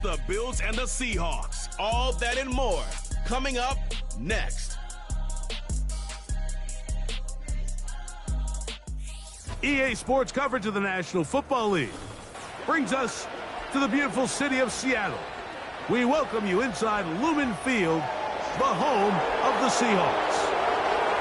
The Bills and the Seahawks. All that and more. Coming up next. EA Sports coverage of the National Football League brings us to the beautiful city of Seattle. We welcome you inside Lumen Field, the home of the Seahawks.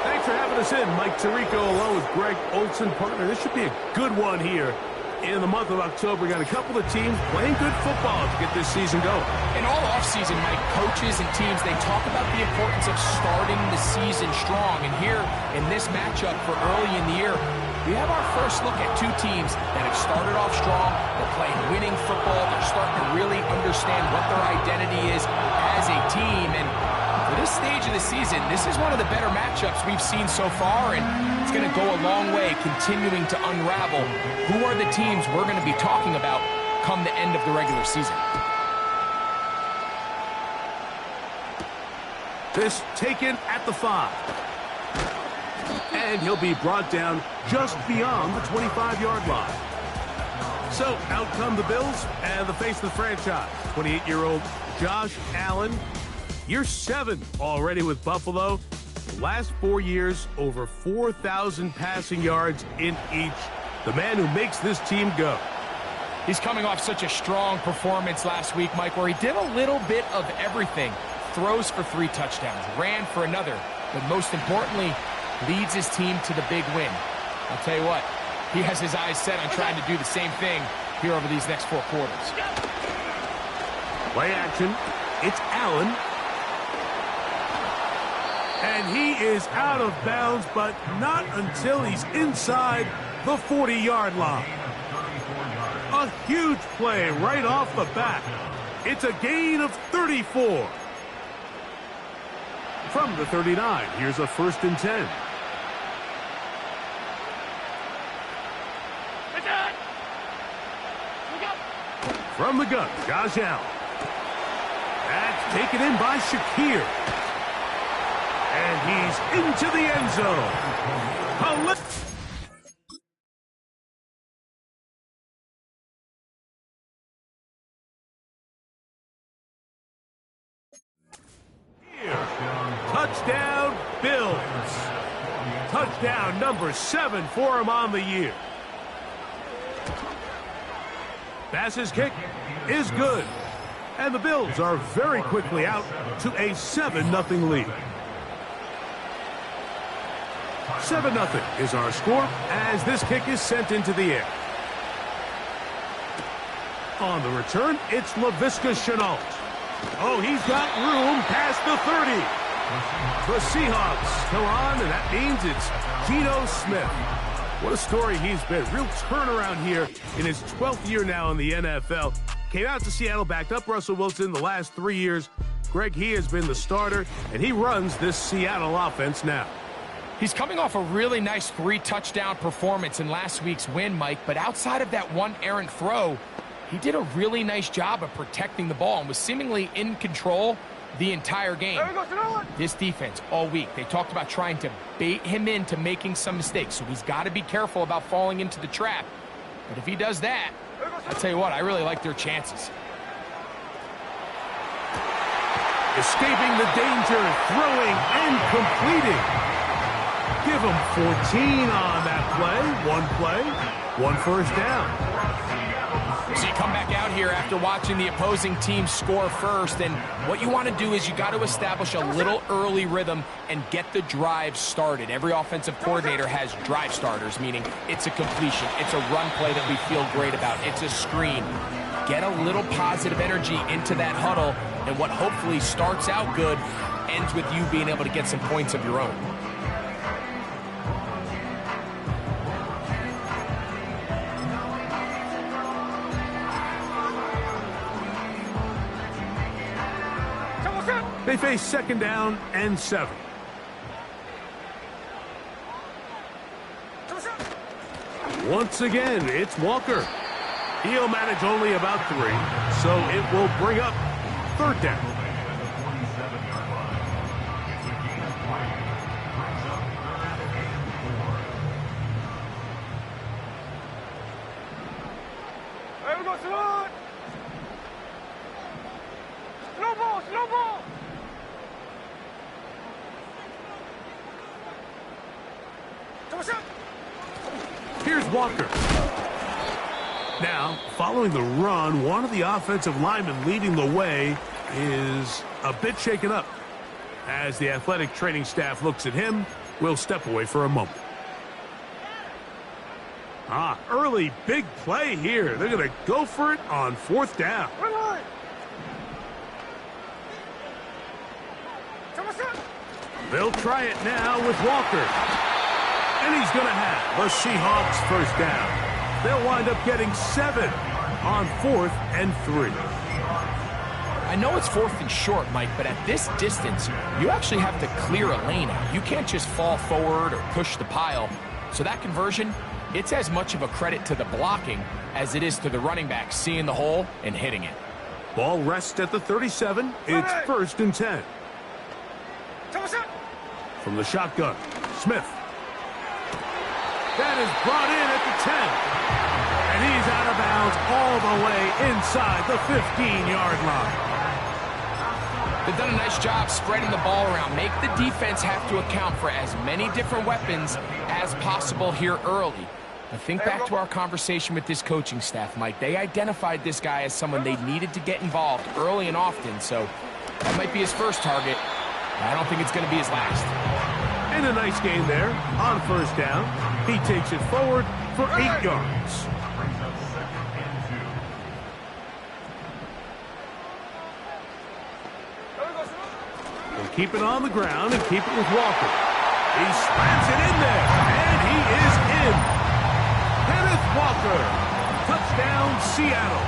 Thanks for having us in. Mike Tirico along with Greg Olson, partner. This should be a good one here. In the month of October, we got a couple of teams playing good football to get this season going. In all offseason, Mike, coaches and teams, they talk about the importance of starting the season strong. And here, in this matchup for early in the year, we have our first look at two teams that have started off strong. They're playing winning football. They're starting to really understand what their identity is as a team. And for this stage of the season, this is one of the better matchups we've seen so far, and it's going to go a long way continuing to unravel who are the teams we're going to be talking about come the end of the regular season. This taken at the 5. And he'll be brought down just beyond the 25-yard line. So out come the Bills and the face of the franchise, 28-year-old Josh Allen. Year 7 already with Buffalo. The last 4 years, over 4,000 passing yards in each. The man who makes this team go. He's coming off such a strong performance last week, Mike, where he did a little bit of everything. Throws for 3 touchdowns, ran for another, but most importantly, leads his team to the big win. I'll tell you what, he has his eyes set on trying to do the same thing here over these next 4 quarters. Play action. It's Allen. And he is out of bounds, but not until he's inside the 40-yard line. A huge play right off the bat. It's a gain of 34. From the 39, here's a 1st and 10. From the gun, Josh Allen. That's taken in by Shakir. And he's into the end zone. Here, touchdown, Bills. Touchdown number 7 for him on the year. Bass's kick is good. And the Bills are very quickly out to a 7-0 lead. 7-0 is our score as this kick is sent into the air. On the return, it's Laviska Shenault. Oh, he's got room past the 30. The Seahawks go on, and that means it's Geno Smith. What a story he's been. Real turnaround here in his 12th year now in the NFL. Came out to Seattle, backed up Russell Wilson the last 3 years. Greg, he has been the starter, and he runs this Seattle offense now. He's coming off a really nice 3-touchdown performance in last week's win, Mike, but outside of that one errant throw, he did a really nice job of protecting the ball and was seemingly in control the entire game. This defense all week, they talked about trying to bait him into making some mistakes, so he's got to be careful about falling into the trap. But if he does that, I'll tell you what, I really like their chances. Escaping the danger, throwing and completing. Give him 14 on that play, 1 first down. So you come back out here after watching the opposing team score first, and what you want to do is you got to establish a little early rhythm and get the drive started. Every offensive coordinator has drive starters, meaning it's a completion, it's a run play that we feel great about, it's a screen. Get a little positive energy into that huddle, and what hopefully starts out good ends with you being able to get some points of your own. They face 2nd down and 7. Once again, it's Walker. He'll manage only about 3, so it will bring up 3rd down. Here's Walker. Now, following the run, one of the offensive linemen leading the way is a bit shaken up. As the athletic training staff looks at him, we'll step away for a moment. Early big play here. They're going to go for it on 4th down. They'll try it now with Walker. And he's going to have the Seahawks first down. They'll wind up getting 7 on 4th and 3. I know it's 4th and short, Mike, but at this distance, you actually have to clear a lane out. You can't just fall forward or push the pile. So that conversion, it's as much of a credit to the blocking as it is to the running back seeing the hole and hitting it. Ball rests at the 37. It's 1st and 10. From the shotgun, Smith. That is brought in at the 10. And he's out of bounds all the way inside the 15-yard line. They've done a nice job spreading the ball around. Make the defense have to account for as many different weapons as possible here early. But think back to our conversation with this coaching staff, Mike. They identified this guy as someone they needed to get involved early and often, so that might be his first target. I don't think it's going to be his last. And a nice game there on 1st down. He takes it forward for 8 yards. We'll keep it on the ground and keep it with Walker. He slams it in there, and he is in. Kenneth Walker, touchdown Seattle.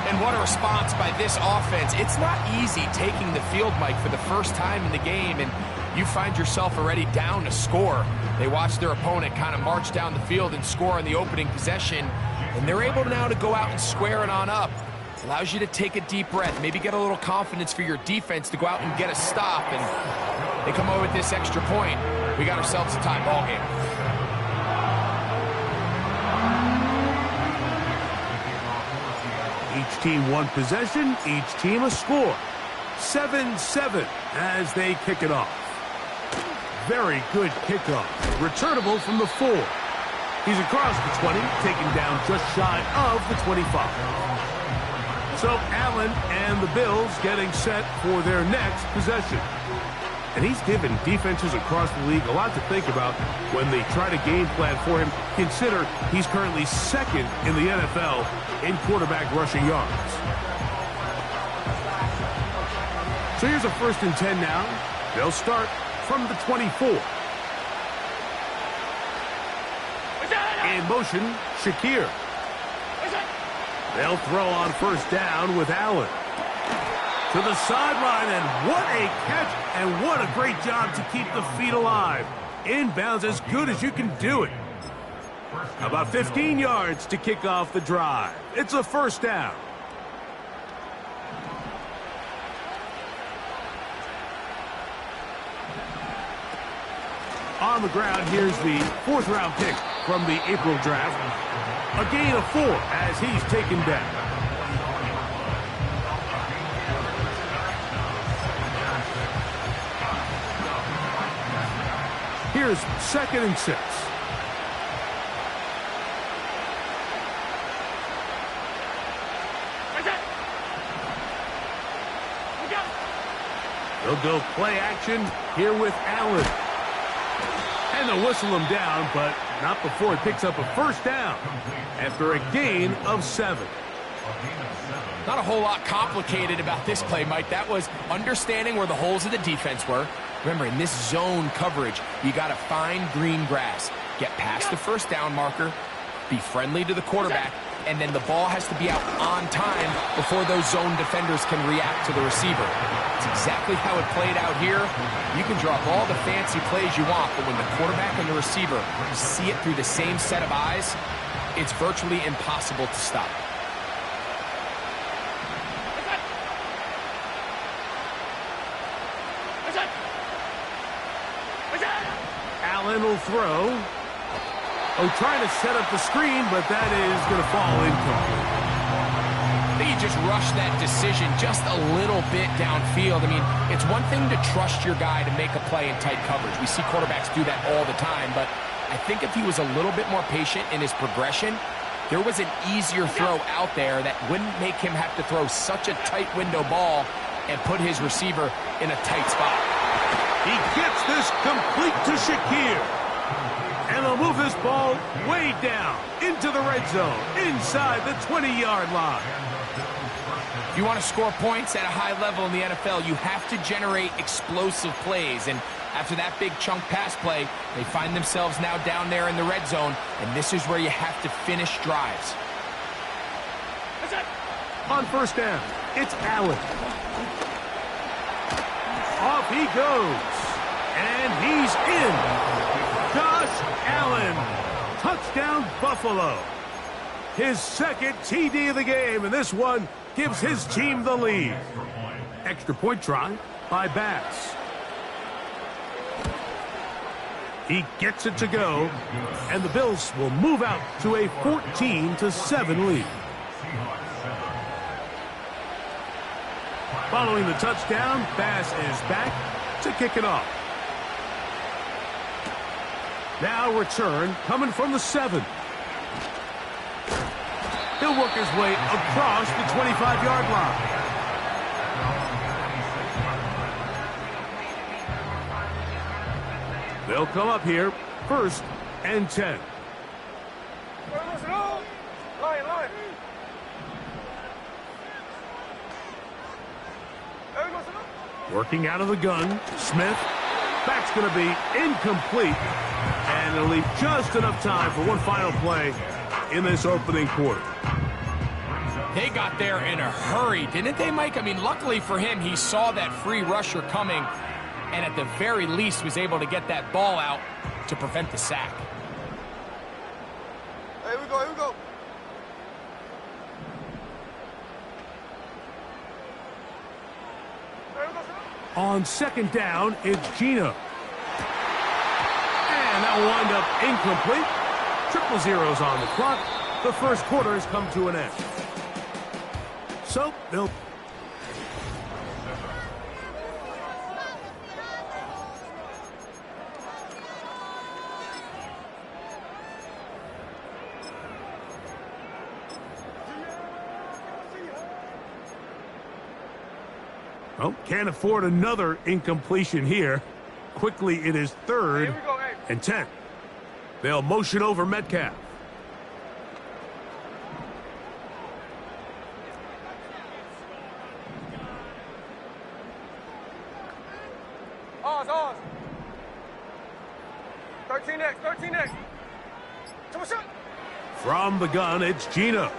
And what a response by this offense. It's not easy taking the field, Mike, for the first time in the game, and you find yourself already down to score. They watch their opponent kind of march down the field and score on the opening possession, and they're able now to go out and square it on up. Allows you to take a deep breath, maybe get a little confidence for your defense to go out and get a stop, and they come away with this extra point. We got ourselves a tie ball game. Each team one possession, each team a score. 7-7 as they kick it off. Very good kickoff. Returnable from the 4. He's across the 20, taken down just shy of the 25. So Allen and the Bills getting set for their next possession. And he's given defenses across the league a lot to think about when they try to game plan for him. Consider he's currently 2nd in the NFL in quarterback rushing yards. So here's a 1st and 10 now. They'll start from the 24. In motion, Shakir. They'll throw on 1st down with Allen. To the sideline, and what a catch, and what a great job to keep the feet alive. Inbounds as good as you can do it. About 15 yards to kick off the drive. It's a 1st down. On the ground, here's the 4th-round pick from the April draft. A gain of 4 as he's taken down. Here's 2nd and 6. They'll go play action here with Allen. And they'll whistle him down, but not before he picks up a 1st down after a gain of 7. Not a whole lot complicated about this play, Mike. That was understanding where the holes of the defense were. Remember, in this zone coverage, you got to find green grass. Get past the 1st down marker, be friendly to the quarterback, and then the ball has to be out on time before those zone defenders can react to the receiver. It's exactly how it played out here. You can draw up all the fancy plays you want, but when the quarterback and the receiver see it through the same set of eyes, it's virtually impossible to stop. Allen will throw. Trying to set up the screen, but that is going to fall incomplete. I think he just rushed that decision just a little bit downfield. I mean, it's one thing to trust your guy to make a play in tight coverage. We see quarterbacks do that all the time, but I think if he was a little bit more patient in his progression, there was an easier throw out there that wouldn't make him have to throw such a tight window ball and put his receiver in a tight spot. He gets this complete to Shakir. And they'll move this ball way down into the red zone, inside the 20-yard line. If you want to score points at a high level in the NFL, you have to generate explosive plays. And after that big chunk pass play, they find themselves now down there in the red zone, and this is where you have to finish drives. On first down, it's Allen. Off he goes, and he's in. Josh Allen, touchdown Buffalo. His second TD of the game, and this one gives his team the lead. Extra point try by Bass. He gets it to go, and the Bills will move out to a 14-7 lead. Following the touchdown, Bass is back to kick it off. Now return coming from the 7. He'll work his way across the 25-yard line. They'll come up here, 1st and 10. Working out of the gun, Smith. That's going to be incomplete. And it'll leave just enough time for one final play in this opening quarter. They got there in a hurry, didn't they, Mike? I mean, luckily for him, he saw that free rusher coming, and at the very least was able to get that ball out to prevent the sack. Here we go, here we go. On second down, it's Gino. And that will wind up incomplete. Triple zeros on the clock. The first quarter has come to an end. So, they'll... Oh, can't afford another incompletion here. Quickly, it is 3rd and 10. They'll motion over Metcalf. Oz. 13 next. Come on, shoot. From the gun, it's Gino.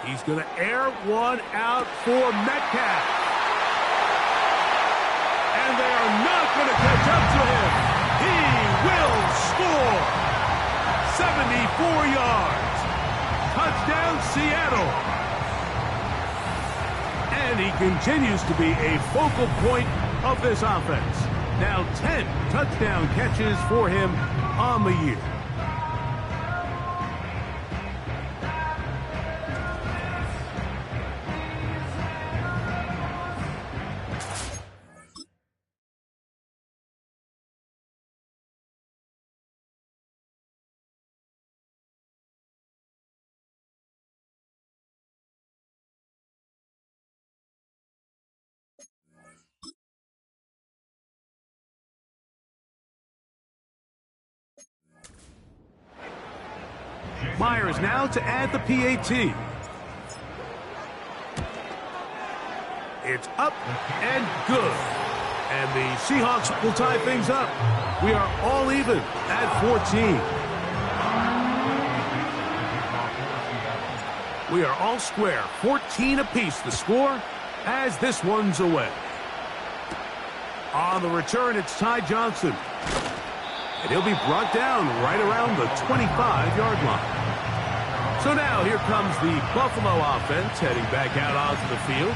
He's going to air one out for Metcalf. And they are not going to catch up to him. He will score. 74 yards. Touchdown, Seattle. And he continues to be a focal point of this offense. Now 10 touchdown catches for him on the year. Myers now to add the PAT. It's up and good. And the Seahawks will tie things up. We are all even at 14. We are all square. 14 apiece the score as this one's away. On the return, it's Ty Johnson. And he'll be brought down right around the 25-yard line. So now here comes the Buffalo offense heading back out onto the field.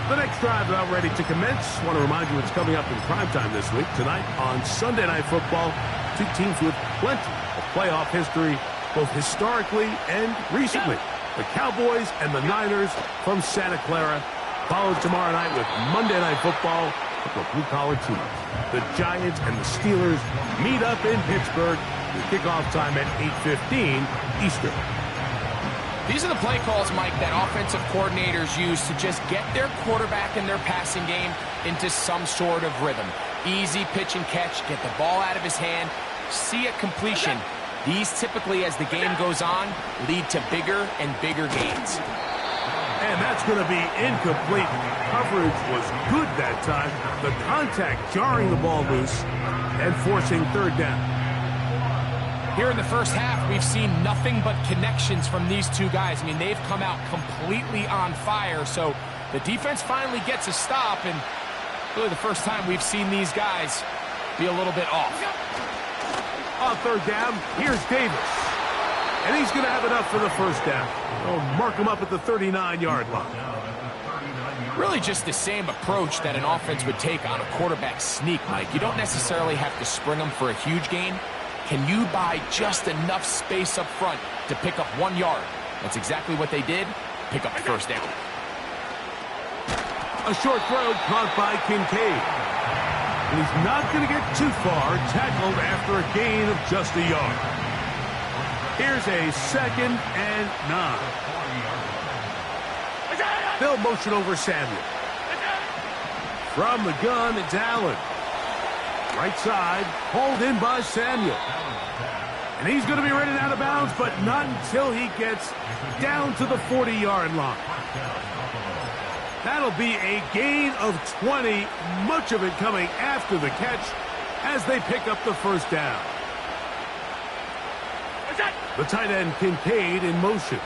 The next drive about ready to commence. I want to remind you it's coming up in primetime this week. Tonight on Sunday Night Football, two teams with plenty of playoff history, both historically and recently. The Cowboys and the Niners from Santa Clara, followed tomorrow night with Monday Night Football with the blue-collar teams. The Giants and the Steelers meet up in Pittsburgh with kickoff time at 8:15 Eastern. These are the play calls, Mike, that offensive coordinators use to just get their quarterback and their passing game into some sort of rhythm. Easy pitch and catch, get the ball out of his hand, see a completion. These typically, as the game goes on, lead to bigger and bigger gains. And that's going to be incomplete. Coverage was good that time. The contact jarring the ball loose and forcing third down. Here in the first half, we've seen nothing but connections from these two guys. I mean, they've come out completely on fire, so the defense finally gets a stop, and really the first time we've seen these guys be a little bit off. On third down, here's Davis. And he's going to have enough for the first down. They'll mark him up at the 39-yard line. Really just the same approach that an offense would take on a quarterback sneak, Mike. You don't necessarily have to spring them for a huge gain. Can you buy just enough space up front to pick up 1 yard? That's exactly what they did. Pick up the first down. A short throw caught by Kincaid. And he's not going to get too far, tackled after a gain of just a yard. Here's a 2nd and 9. They'll motion over Samuel. From the gun, it's Allen. Right side, hauled in by Samuel. And he's going to be running out of bounds, but not until he gets down to the 40-yard line. That'll be a gain of 20, much of it coming after the catch as they pick up the first down. The tight end Kincaid in motion.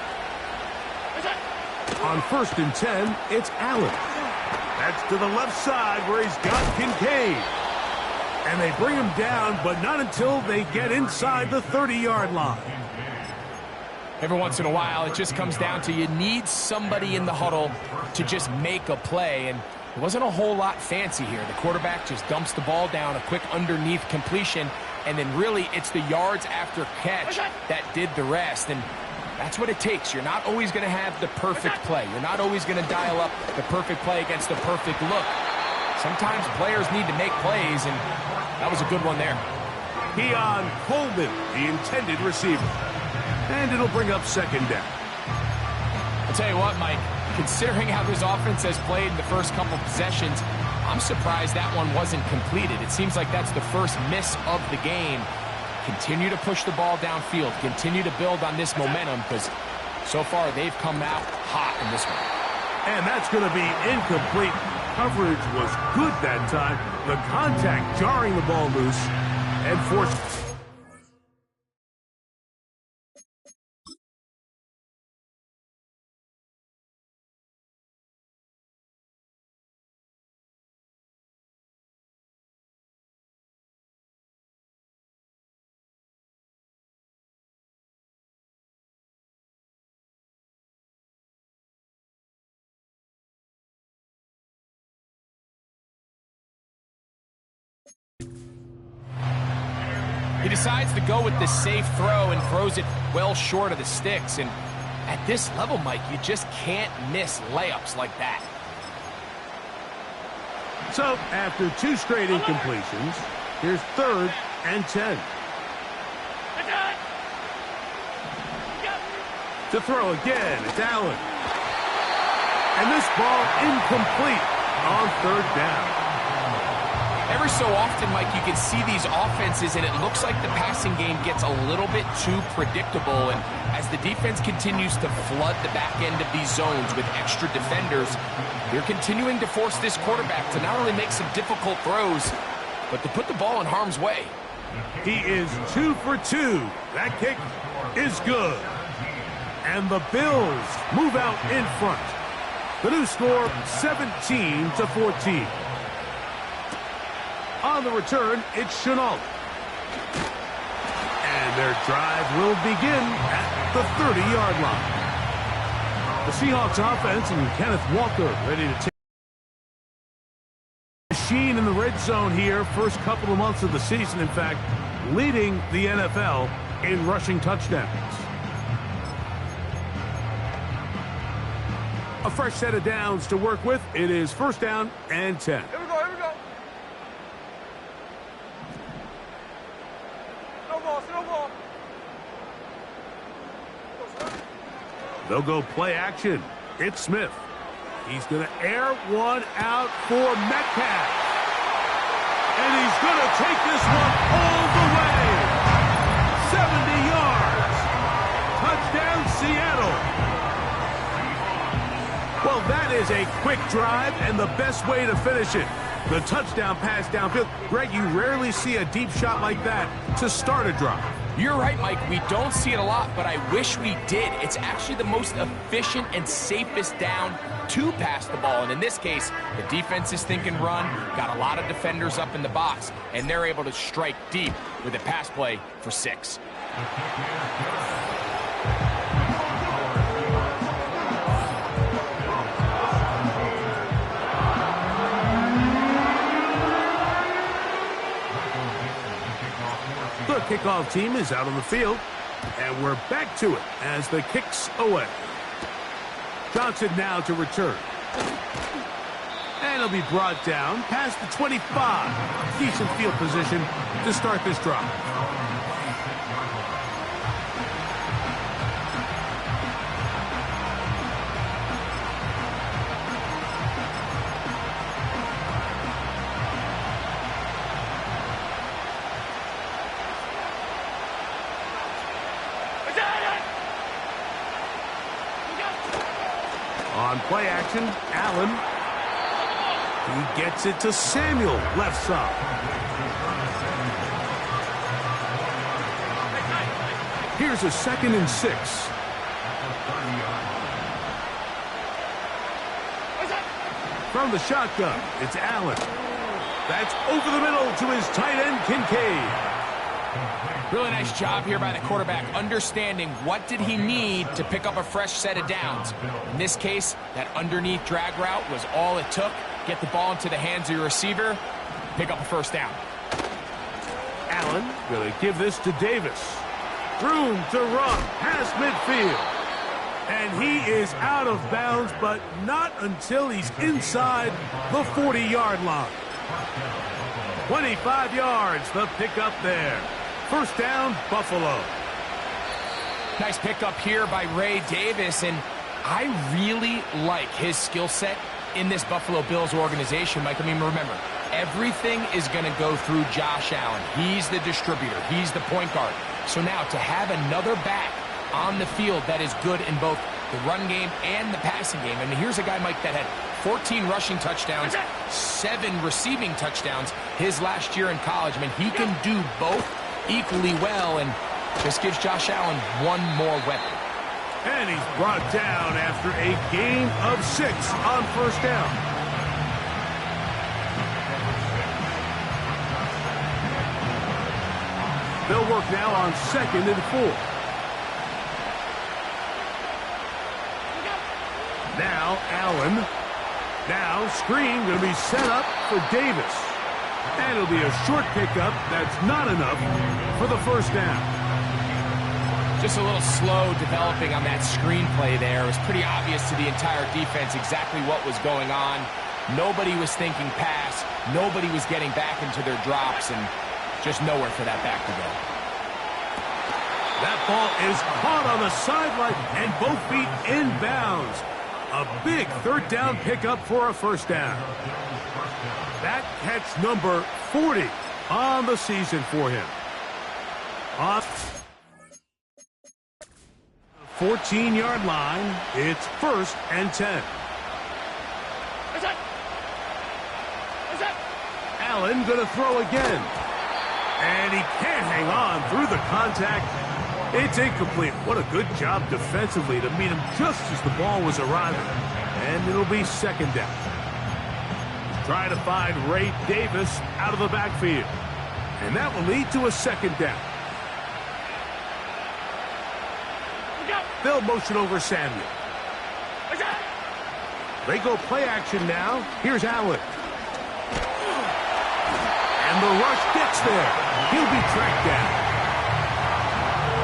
On 1st and 10, it's Allen. That's to the left side where he's got Kincaid. And they bring him down, but not until they get inside the 30-yard line. Every once in a while, it just comes down to you need somebody in the huddle to just make a play. And it wasn't a whole lot fancy here. The quarterback just dumps the ball down, a quick underneath completion, and then really it's the yards after catch that did the rest. And that's what it takes. You're not always going to have the perfect play. You're not always going to dial up the perfect play against the perfect look. Sometimes players need to make plays, and that was a good one there. Keon Coleman, the intended receiver. And it'll bring up 2nd down. I'll tell you what, Mike, considering how this offense has played in the first couple possessions, I'm surprised that one wasn't completed. It seems like that's the first miss of the game. Continue to push the ball downfield. Continue to build on this momentum, because so far they've come out hot in this one. And that's going to be incomplete. Coverage was good that time. The contact jarring the ball loose and forced. He decides to go with the safe throw and throws it well short of the sticks. And at this level, Mike, you just can't miss layups like that. So, after 2 straight incompletions, here's 3rd and 10. To throw again, it's Allen. And this ball incomplete on 3rd down. Every so often, Mike, you can see these offenses, and it looks like the passing game gets a little bit too predictable. And as the defense continues to flood the back end of these zones with extra defenders, they're continuing to force this quarterback to not only make some difficult throws, but to put the ball in harm's way. He is 2 for 2. That kick is good. And the Bills move out in front. The new score, 17-14. On the return, it's Chenault. And their drive will begin at the 30-yard line. The Seahawks offense and Kenneth Walker ready to take machine in the red zone here. First couple of months of the season, in fact, leading the NFL in rushing touchdowns. A fresh set of downs to work with. It is first down and 10. Here we go, here we go. Slow ball. They'll go play action. It's Smith. He's going to air one out for Metcalf. And he's going to take this one all the way. 70 yards. Touchdown, Seattle. Well, that is a quick drive and the best way to finish it. The touchdown pass downfield. Greg, you rarely see a deep shot like that to start a drive. You're right, Mike. We don't see it a lot, but I wish we did. It's actually the most efficient and safest down to pass the ball. And in this case, the defense is thinking run, got a lot of defenders up in the box, and they're able to strike deep with a pass play for 6. The kickoff team is out on the field, and we're back to it as the kick's away. Johnson now to return. And he'll be brought down past the 25. Decent field position to start this drive. On play action, Allen. He gets it to Samuel, left side. Here's a 2nd and 6. From the shotgun, it's Allen. That's over the middle to his tight end, Kincaid. Really nice job here by the quarterback, understanding what did he need to pick up a fresh set of downs. In this case, that underneath drag route was all it took. Get the ball into the hands of your receiver, pick up a first down. Allen going to give this to Davis. Room to run past midfield. And he is out of bounds, but not until he's inside the 40-yard line. 25 yards, the pickup there. First down, Buffalo. Nice pickup here by Ray Davis, and I really like his skill set in this Buffalo Bills organization, Mike. I mean, remember, everything is going to go through Josh Allen. He's the distributor. He's the point guard. So now to have another back on the field that is good in both the run game and the passing game. I mean, here's a guy, Mike, that had 14 rushing touchdowns, 7 receiving touchdowns his last year in college. I mean, he can do both equally well, and just gives Josh Allen one more weapon. And he's brought down after a gain of 6 on first down. They'll work now on 2nd and 4. Now Allen. Now screen going to be set up for Davis. And it'll be a short pickup. That's not enough for the first down. Just a little slow developing on that screenplay there. It was pretty obvious to the entire defense exactly what was going on. Nobody was thinking pass. Nobody was getting back into their drops, and just nowhere for that back to go. That ball is caught on the sideline, and both feet inbounds. A big third down pickup for a first down. That catch number 40 on the season for him. Off 14-yard line, it's 1st and 10. Allen going to throw again. And he can't hang on through the contact. It's incomplete. What a good job defensively to meet him just as the ball was arriving. And it'll be 2nd down. Trying to find Ray Davis out of the backfield. And that will lead to a 2nd down. They'll motion over Samuel. They go play action now. Here's Allen. And the rush gets there. He'll be tracked down.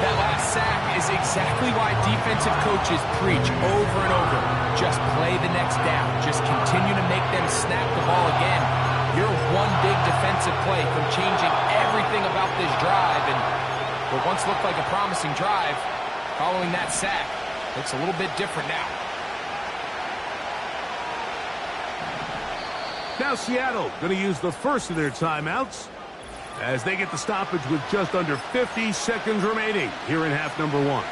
That last sack is exactly why defensive coaches preach over and over. Just play the next down. Just continue to make them snap the ball again. You're one big defensive play from changing everything about this drive. And what once looked like a promising drive, following that sack, looks a little bit different now. Now Seattle going to use the first of their timeouts as they get the stoppage with just under 50 seconds remaining here in half number one.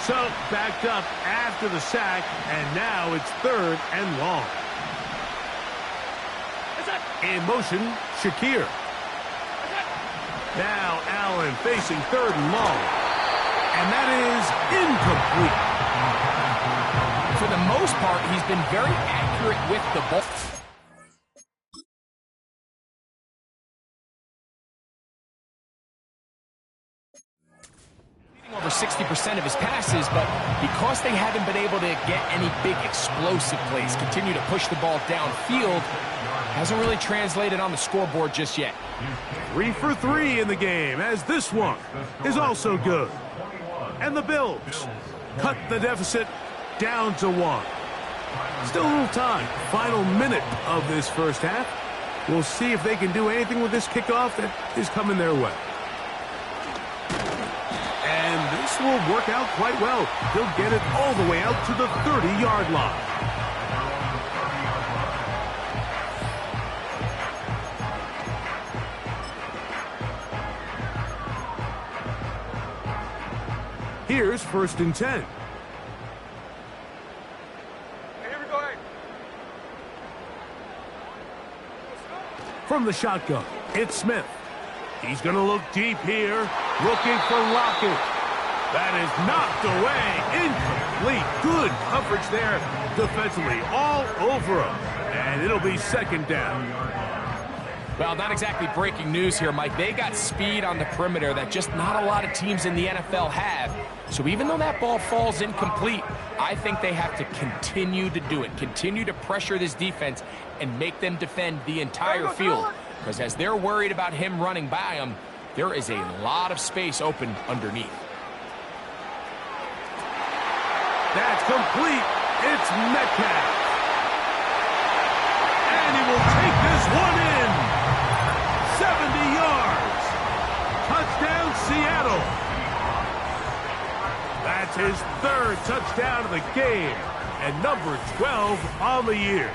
So backed up after the sack, and now it's 3rd and long. In motion, Shakir. Now Allen facing 3rd and long. And that is incomplete. For the most part, he's been very accurate with the ball. Over 60% of his passes, but because they haven't been able to get any big explosive plays, continue to push the ball downfield, hasn't really translated on the scoreboard just yet. 3 for 3 in the game, as this one is also good. And the Bills cut the deficit down to 1. Still a little time. Final minute of this first half. We'll see if they can do anything with this kickoff that is coming their way. And this will work out quite well. He'll get it all the way out to the 30-yard line. Here's 1st and 10. Hey, here we go, hey. From the shotgun, it's Smith. He's going to look deep here, looking for Lockett. That is knocked away, incomplete. Good coverage there defensively, all over him. And it'll be 2nd down. Well, not exactly breaking news here, Mike. They got speed on the perimeter that just not a lot of teams in the NFL have. So even though that ball falls incomplete, I think they have to continue to do it. Continue to pressure this defense and make them defend the entire field. Because as they're worried about him running by them, there is a lot of space open underneath. That's complete. It's Metcalf. And he will take this one in. 70 yards. Touchdown, Seattle. That's his 3rd touchdown of the game and number 12 on the year.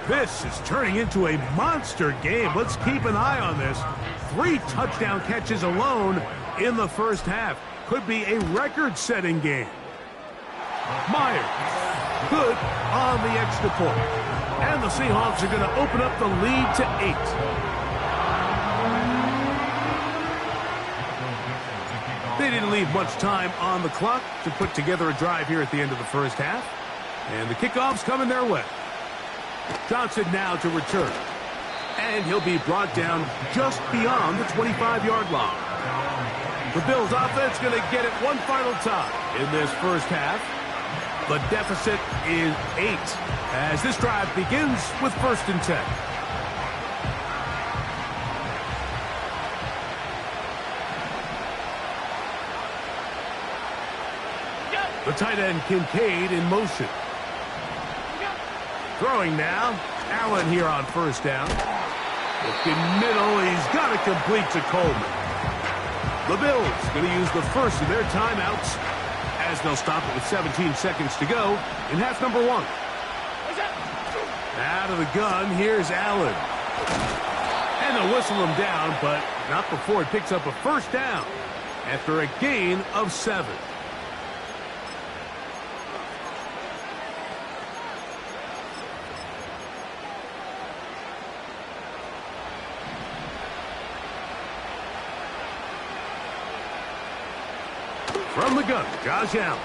This is turning into a monster game. Let's keep an eye on this. 3 touchdown catches alone in the first half. Could be a record-setting game. Myers, good on the extra point. And the Seahawks are going to open up the lead to 8. They didn't leave much time on the clock to put together a drive here at the end of the first half. And the kickoff's coming their way. Johnson now to return. And he'll be brought down just beyond the 25-yard line. The Bills offense going to get it one final time in this first half. The deficit is 8 as this drive begins with 1st and 10. The tight end Kincaid in motion. Throwing now. Allen here on 1st down. Looking middle. He's got it complete to Coleman. The Bills going to use the first of their timeouts as they'll stop it with 17 seconds to go in half number 1. Out of the gun, here's Allen. And they'll whistle him down, but not before he picks up a 1st down after a gain of 7. From the gun, Josh Allen.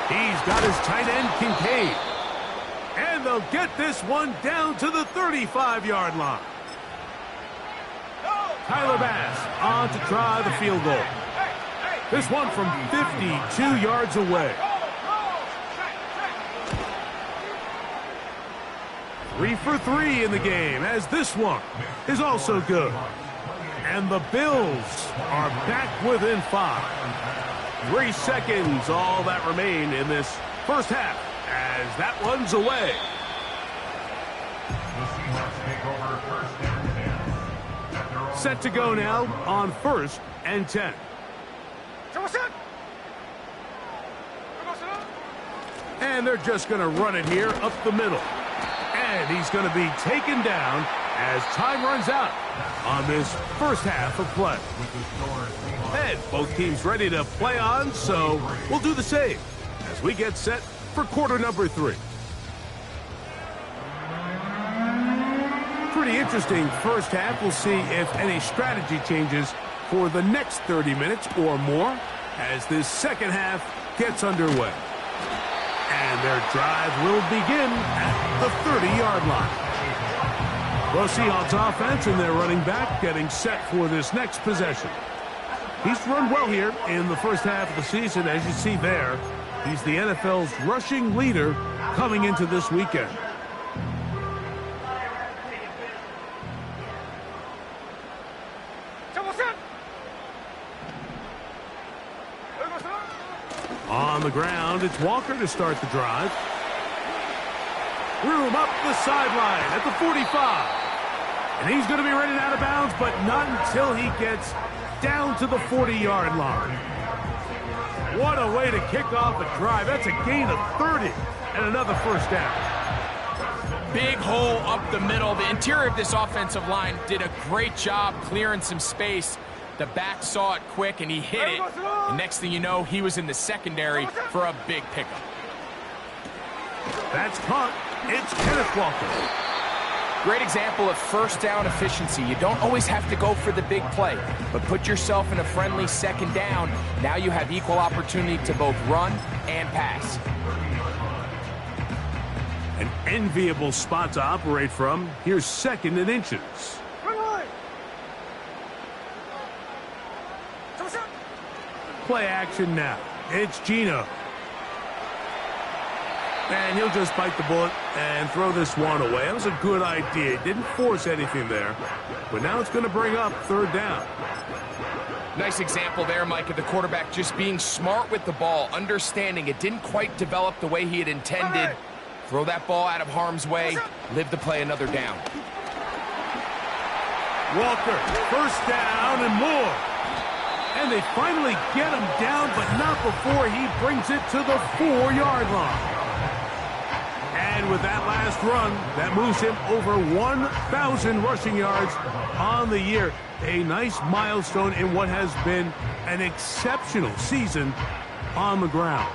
He's got his tight end, Kincaid. And they'll get this one down to the 35-yard line. Tyler Bass on to try the field goal. This one from 52 yards away. 3 for 3 in the game, as this one is also good. And the Bills are back within 5. 3 seconds, all that remain in this first half, as that one's away. Set to go now on 1st and 10. And they're just going to run it here up the middle. And he's going to be taken down as time runs out on this first half of play. And both teams ready to play on, so we'll do the same as we get set for quarter number 3. Pretty interesting first half. We'll see if any strategy changes for the next 30 minutes or more as this second half gets underway. And their drive will begin at the 30-yard line. The Seahawks offense and their running back getting set for this next possession. He's run well here in the first half of the season, as you see there. He's the NFL's rushing leader coming into this weekend. On the ground, it's Walker to start the drive. Room up the sideline at the 45. And he's going to be running out of bounds, but not until he gets down to the 40-yard line. What a way to kick off a drive. That's a gain of 30 and another first down. Big hole up the middle. The interior of this offensive line did a great job clearing some space. The back saw it quick, and he hit it. The next thing you know, he was in the secondary for a big pickup. That's caught. It's Kenneth Walker. Great example of first down efficiency. You don't always have to go for the big play, but put yourself in a friendly second down. Now you have equal opportunity to both run and pass. An enviable spot to operate from. Here's 2nd and inches. Play action now. It's Gino. And he'll just bite the bullet and throw this one away. That was a good idea. Didn't force anything there. But now it's going to bring up 3rd down. Nice example there, Mike, of the quarterback just being smart with the ball, understanding it didn't quite develop the way he had intended. Throw that ball out of harm's way, live to play another down. Walker, 1st down and more. And they finally get him down, but not before he brings it to the 4-yard line. And with that last run, that moves him over 1,000 rushing yards on the year. A nice milestone in what has been an exceptional season on the ground.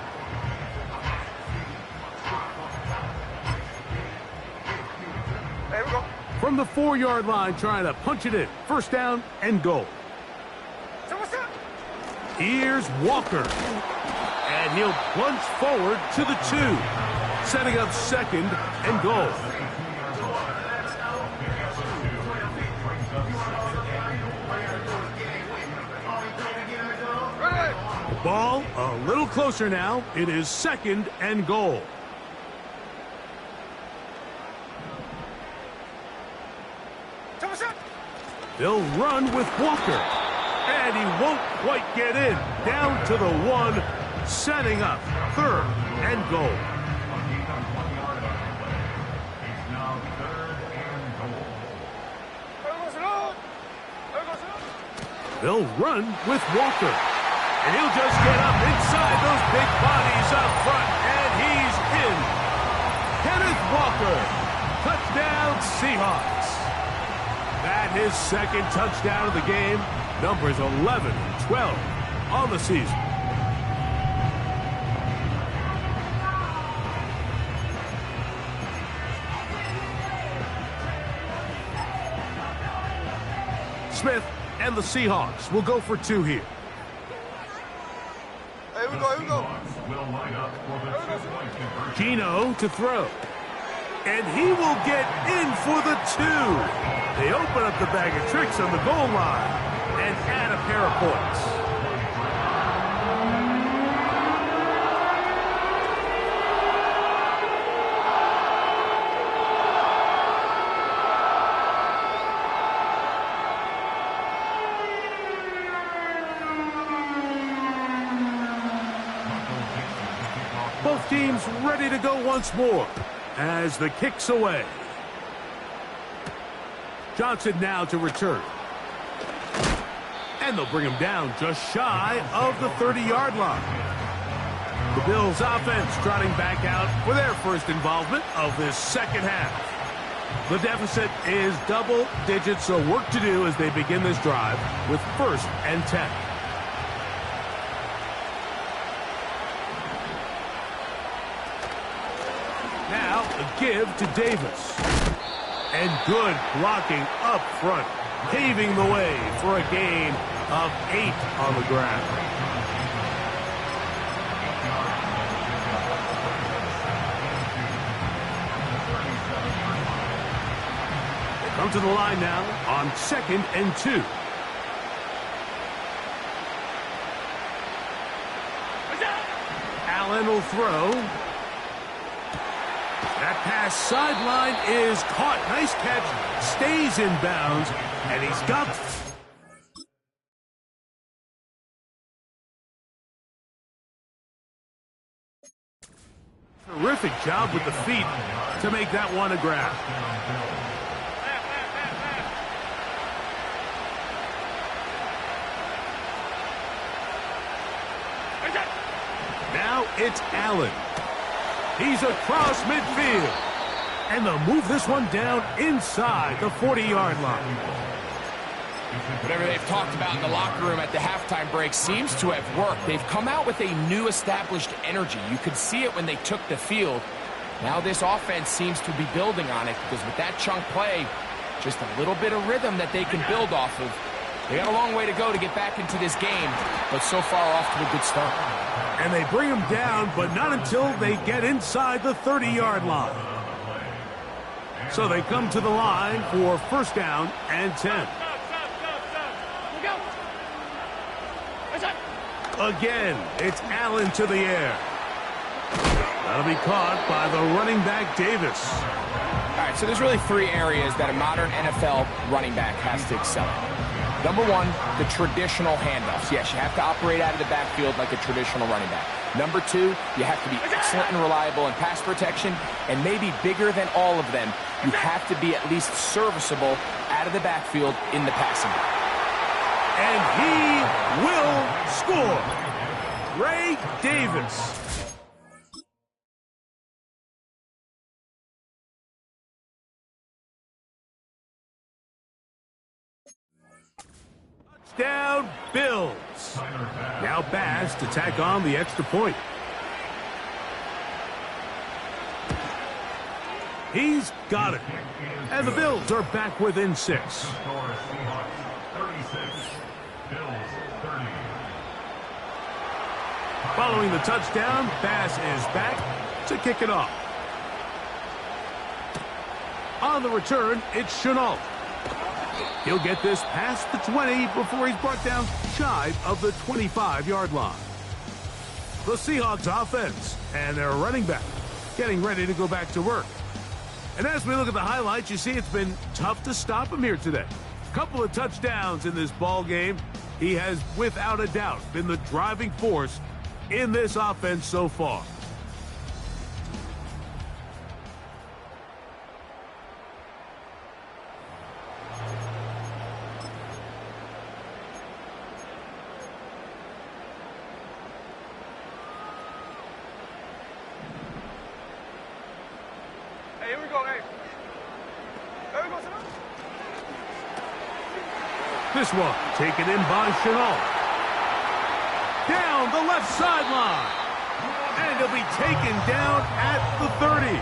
Here we go. From the 4-yard line, trying to punch it in. 1st down and goal. Here's Walker. And he'll plunge forward to the 2. Setting up 2nd and goal. Ball a little closer now. It is 2nd and goal. They'll run with Walker. And he won't quite get in. Down to the 1, setting up 3rd and goal. They'll run with Walker. And he'll just get up inside those big bodies up front. And he's in. Kenneth Walker. Touchdown, Seahawks. That his 2nd touchdown of the game. Numbers 11 and 12 on the season. Smith and the Seahawks will go for 2 here. Here we go, here we go. Gino to throw. And he will get in for the 2. They open up the bag of tricks on the goal line and add a pair of points. Both teams ready to go once more as the kick's away. Johnson now to return. And they'll bring him down just shy of the 30-yard line. The Bills offense trotting back out for their first involvement of this second half. The deficit is double digits, so work to do as they begin this drive with 1st and 10. Now a give to Davis. And good blocking up front, paving the way for a gain of 8 on the ground. Come to the line now on 2nd and 2. Allen will throw. That pass sideline is caught. Nice catch. Stays in bounds. And he's got... Terrific job with the feet to make that one a grab. Now it's Allen. He's across midfield. And they'll move this one down inside the 40-yard line. Whatever they've talked about in the locker room at the halftime break seems to have worked. They've come out with a new established energy. You could see it when they took the field. Now this offense seems to be building on it because with that chunk play, just a little bit of rhythm that they can build off of. They got a long way to go to get back into this game, but so far off to a good start. And they bring him down, but not until they get inside the 30-yard line. So they come to the line for 1st down and 10. Again, it's Allen to the air. That'll be caught by the running back, Davis. All right, so there's really 3 areas that a modern NFL running back has to excel in. Number 1, the traditional handoffs. Yes, you have to operate out of the backfield like a traditional running back. Number 2, you have to be excellent and reliable in pass protection, and maybe bigger than all of them, you have to be at least serviceable out of the backfield in the passing game. And he will score. Ray Davis. Touchdown, Bills. Now Bass to tack on the extra point. He's got it. And the Bills are back within 6. Following the touchdown, Bass is back to kick it off. On the return, it's Chenault. He'll get this past the 20 before he's brought down shy of the 25-yard line. The Seahawks offense and their running back getting ready to go back to work. And as we look at the highlights, you see it's been tough to stop him here today. Couple of touchdowns in this ball game. He has, without a doubt, been the driving force in this offense so far. Hey, here we go, hey. There we go, Chenault. This one taken in by Chenault. Down the left sideline. And he'll be taken down at the 30.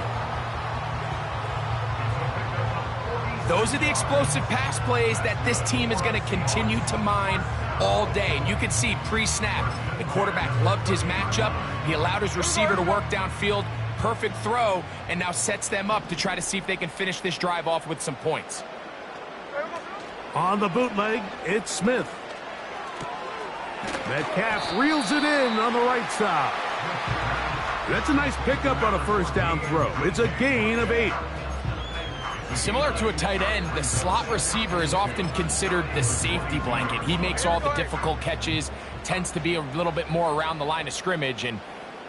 Those are the explosive pass plays that this team is going to continue to mine all day. And you can see pre-snap, the quarterback loved his matchup. He allowed his receiver to work downfield. Perfect throw, and now sets them up to try to see if they can finish this drive off with some points. On the bootleg, it's Smith. Metcalf reels it in on the right side. That's a nice pickup on a 1st down throw. It's a gain of 8. Similar to a tight end, the slot receiver is often considered the safety blanket. He makes all the difficult catches, tends to be a little bit more around the line of scrimmage, and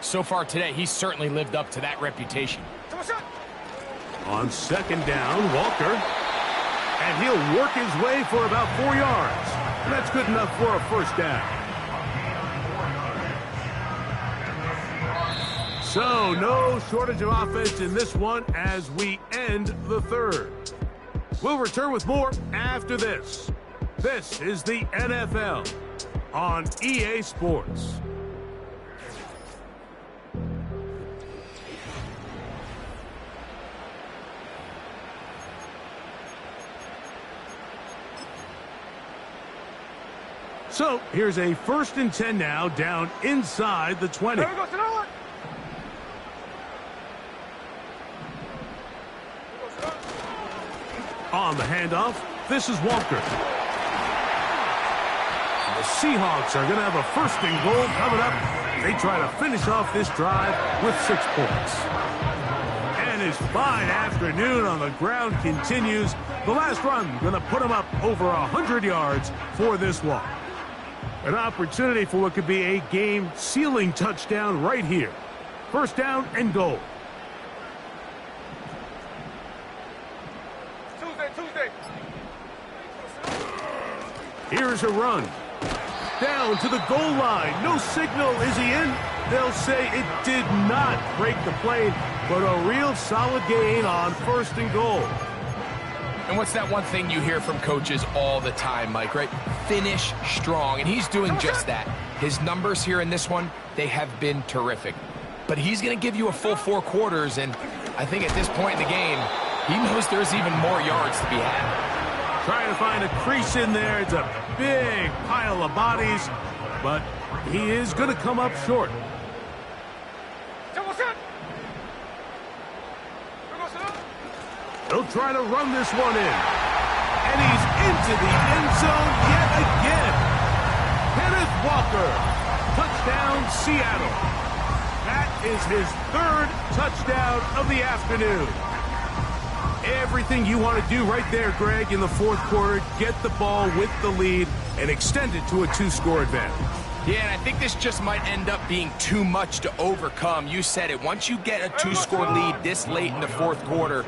So far today, he's certainly lived up to that reputation. On second down, Walker. And he'll work his way for about 4 yards. And that's good enough for a first down. So, no shortage of offense in this one as we end the third. We'll return with more after this. This is the NFL on EA Sports. So, here's a 1st and 10 now, down inside the 20. On the handoff, this is Walker. And the Seahawks are going to have a 1st and goal coming up. They try to finish off this drive with 6 points. And his fine afternoon on the ground continues. The last run going to put him up over 100 yards for this one. An opportunity for what could be a game-sealing touchdown right here. 1st down and goal. Tuesday. Here's a run. Down to the goal line. No signal. Is he in? They'll say it did not break the plane, but a real solid gain on 1st and goal. And what's that one thing you hear from coaches all the time, Mike, right? Finish strong, and he's doing just that. His numbers here in this one, they have been terrific. But he's going to give you a full 4 quarters, and I think at this point in the game, he knows there's even more yards to be had. Trying to find a crease in there. It's a big pile of bodies, but he is going to come up short. He'll try to run this one in. And he's into the end zone yet again. Kenneth Walker. Touchdown, Seattle. That is his 3rd touchdown of the afternoon. Everything you want to do right there, Greg, in the 4th quarter. Get the ball with the lead and extend it to a 2-score advantage. Yeah, and I think this just might end up being too much to overcome. You said it. Once you get a 2-score lead this late in the 4th quarter,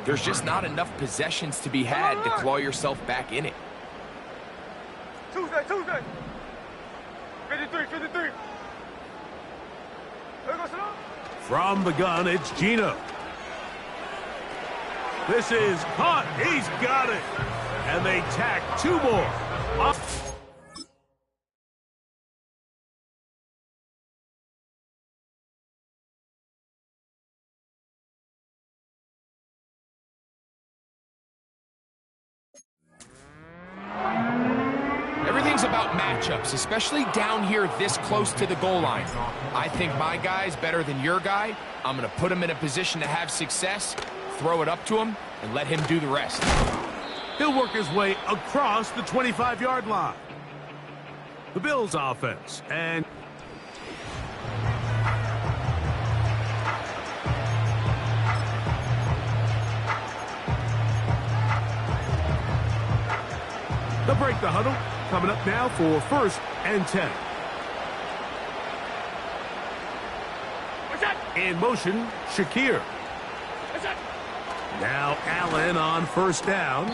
there's just not enough possessions to be had to claw yourself back in it. Tuesday. 53. From the gun, it's Gino. This is caught. He's got it. And they tack 2 more. Everything's about matchups, especially down here this close to the goal line. I think my guy's better than your guy. I'm going to put him in a position to have success, throw it up to him, and let him do the rest. He'll work his way across the 25-yard line. The Bills offense, and they'll break the huddle. Coming up now for 1st and 10. In motion, Shakir. Now Allen on 1st down.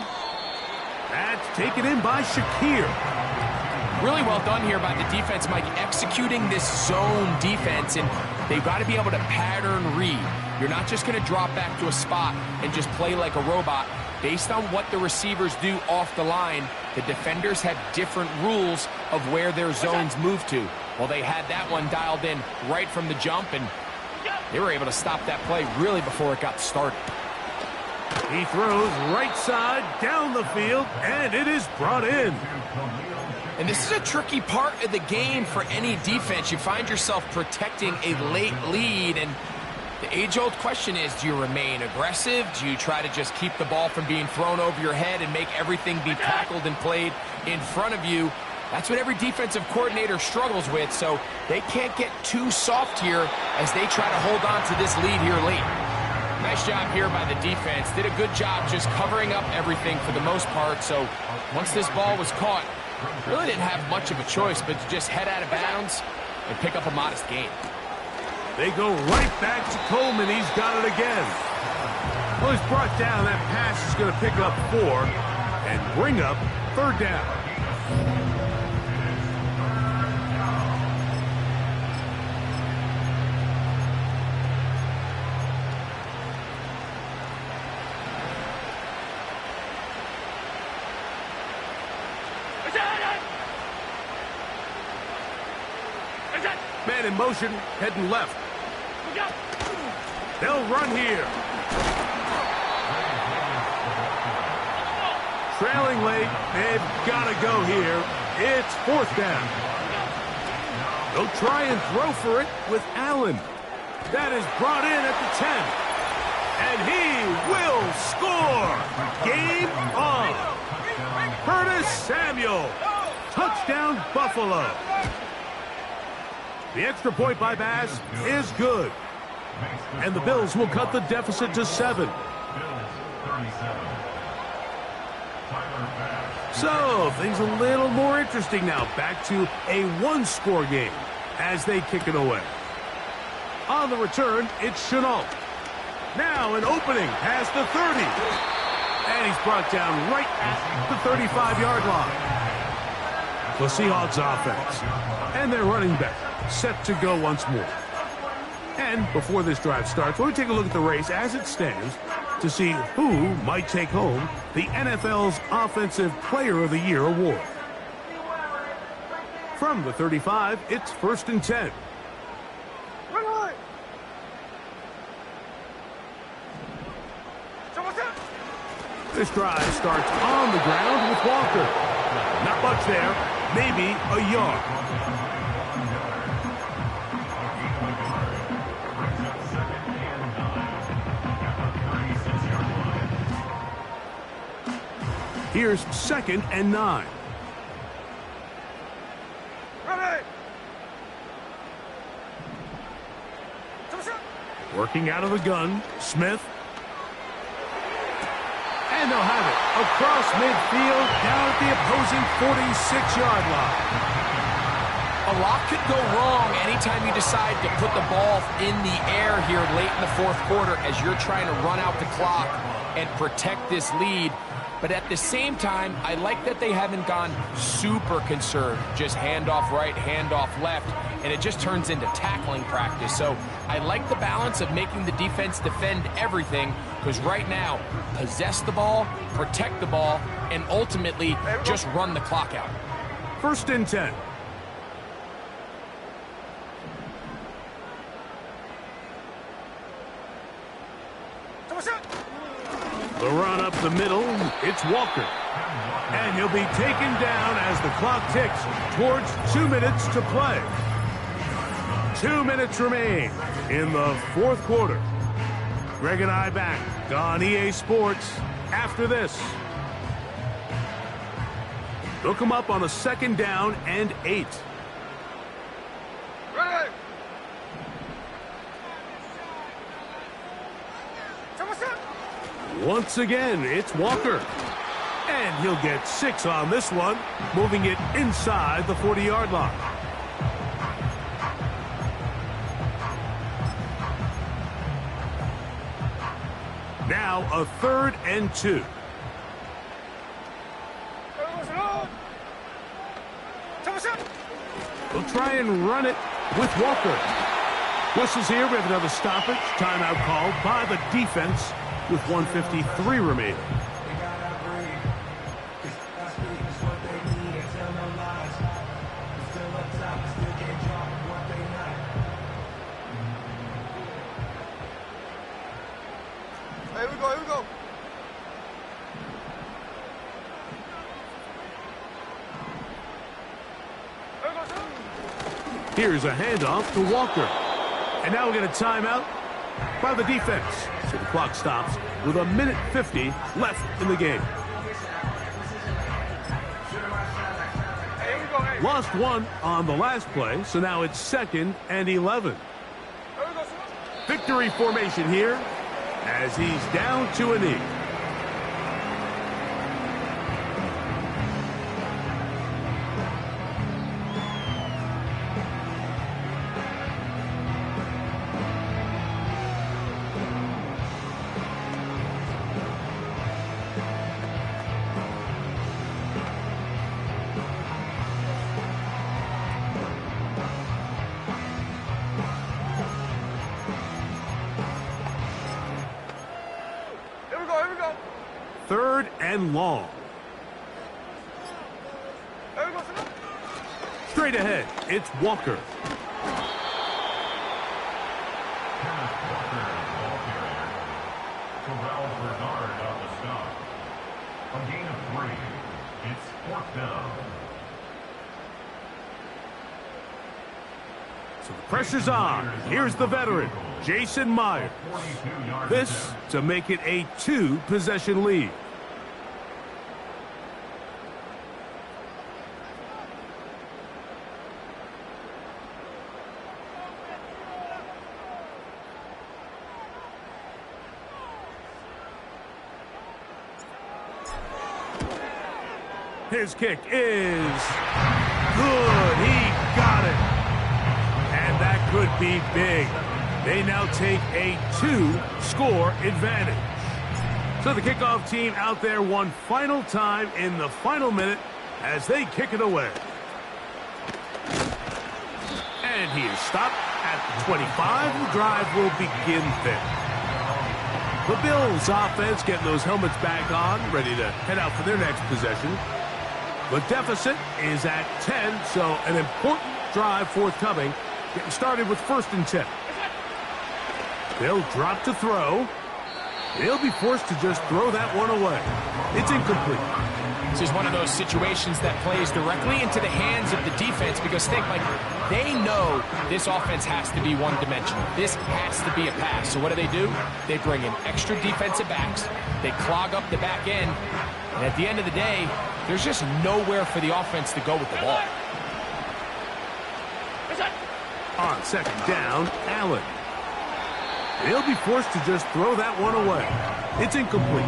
That's taken in by Shakir. Really well done here by the defense, Mike, executing this zone defense, and they've got to be able to pattern read. You're not just going to drop back to a spot and just play like a robot. Based on what the receivers do off the line, the defenders have different rules of where their zones move to. Well, they had that one dialed in right from the jump, and they were able to stop that play really before it got started. He throws right side down the field, and it is brought in. And this is a tricky part of the game for any defense. You find yourself protecting a late lead, and the age-old question is, do you remain aggressive? Do you try to just keep the ball from being thrown over your head and make everything be tackled and played in front of you? That's what every defensive coordinator struggles with, so they can't get too soft here as they try to hold on to this lead here late. Nice job here by the defense. Did a good job just covering up everything for the most part, so once this ball was caught, really didn't have much of a choice but to just head out of bounds and pick up a modest gain. They go right back to Coleman. He's got it again. Well, he's brought down. That pass is going to pick up 4 and bring up 3rd down. Man in motion, heading left. They'll run here. Trailing late, they've got to go here. It's 4th down. They'll try and throw for it with Allen. That is brought in at the 10. And he will score. Game on. Curtis Samuel. Touchdown, Buffalo. The extra point by Bass is good. And the Bills will cut the deficit to 7. So, things a little more interesting now. Back to a 1-score game as they kick it away. On the return, it's Chenault. Now an opening past the 30. And he's brought down right at the 35-yard line. The Seahawks offense. And their running back set to go once more. And before this drive starts, we'll take a look at the race as it stands to see who might take home the NFL's Offensive Player of the Year award. From the 35, it's 1st and 10. This drive starts on the ground with Walker. Not much there, maybe a yard. Here's 2nd and 9. Working out of the gun, Smith. And they'll have it across midfield down at the opposing 46-yard line. A lot could go wrong anytime you decide to put the ball in the air here late in the 4th quarter as you're trying to run out the clock and protect this lead. But at the same time, I like that they haven't gone super conserved. Just handoff right, handoff left, and it just turns into tackling practice. So I like the balance of making the defense defend everything, because right now, possess the ball, protect the ball, and ultimately just run the clock out. 1st and 10. The run up the middle, it's Walker. And he'll be taken down as the clock ticks towards 2 minutes to play. 2 minutes remain in the 4th quarter. Greg and I back on EA Sports after this. They'll come up on a 2nd down and 8. Once again, it's Walker. And he'll get 6 on this one, moving it inside the 40-yard line. Now a 3rd and 2. We'll try and run it with Walker. Whistles here. We have another stoppage. Timeout called by the defense with 1:53 remaining. Here we go, here we go. Here's a handoff to Walker. And now we get a timeout by the defense. So the clock stops with 1:50 left in the game. Lost one on the last play, so now it's 2nd and 11. Victory formation here as he's down to a knee. 3rd and long. Straight ahead, it's Walker. A gain of 3. It's 4th down. So the pressure's on. Here's the veteran, Jason Myers. This to make it a 2-possession lead. His kick is good. He got it. And that could be big. They now take a 2-score advantage. So the kickoff team out there one final time in the final minute as they kick it away. And he is stopped at the 25. The drive will begin there. The Bills offense getting those helmets back on, ready to head out for their next possession. The deficit is at 10, so an important drive forthcoming. Getting started with 1st and 10. They'll drop to throw. They'll be forced to just throw that one away. It's incomplete. This is one of those situations that plays directly into the hands of the defense because think, like, they know this offense has to be one-dimensional. This has to be a pass. So what do? They bring in extra defensive backs. They clog up the back end. And at the end of the day, there's just nowhere for the offense to go with the ball. On 2nd down, Allen. They'll be forced to just throw that one away. It's incomplete.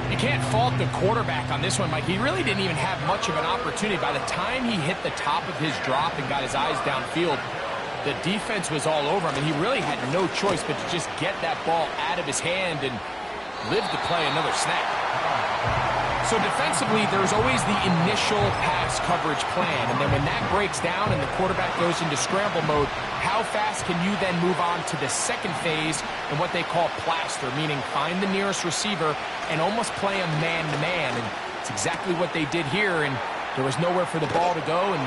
You can't fault the quarterback on this one, Mike. He really didn't even have much of an opportunity. By the time he hit the top of his drop and got his eyes downfield, the defense was all over him, and he really had no choice but to just get that ball out of his hand and live to play another snap. So defensively, there's always the initial pass coverage plan, and then when that breaks down and the quarterback goes into scramble mode, how fast can you then move on to the second phase and what they call plaster, meaning find the nearest receiver and almost play a man-to-man, and it's exactly what they did here, and there was nowhere for the ball to go, and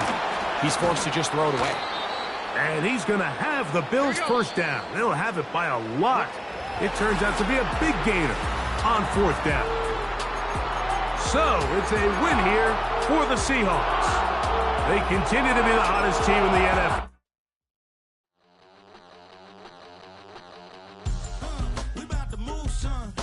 he's forced to just throw it away. And he's going to have the Bills' 1st down. They'll have it by a lot. It turns out to be a big gainer on 4th down. So, it's a win here for the Seahawks. They continue to be the hottest team in the NFL. We about to move, son.